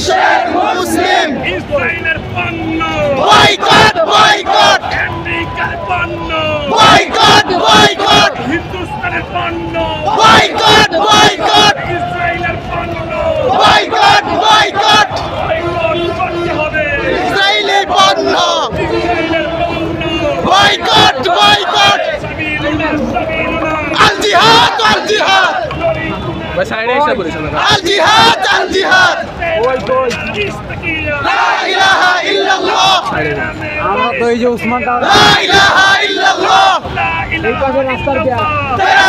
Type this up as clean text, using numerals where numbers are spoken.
বিশ্বের মুসলিম ইসরায়েলের পণ্য বয়কট বয়কট আমেরিকার পণ্য বয়কট বয়কট হিন্দুস্তানের পণ্য বয়কট বয়কট ইসরায়েলের পণ্য বয়কট বয়কট বয়কট করতে হবে ইসরায়েলি পণ্য ইসরায়েলের পণ্য বয়কট বয়কট সাবিলুনা আল জিহাদ আল জিহাদ ভাই সাইডে এসে বলিস না আল জিহাদ আল জিহাদ ইস্তাকিয়া লা ইলাহা ইল্লাল্লাহ আমরা তো এই যে উসমান লা ইলাহা ইল্লাল্লাহ লা ইলাহা ইল্লাল্লাহ তেরা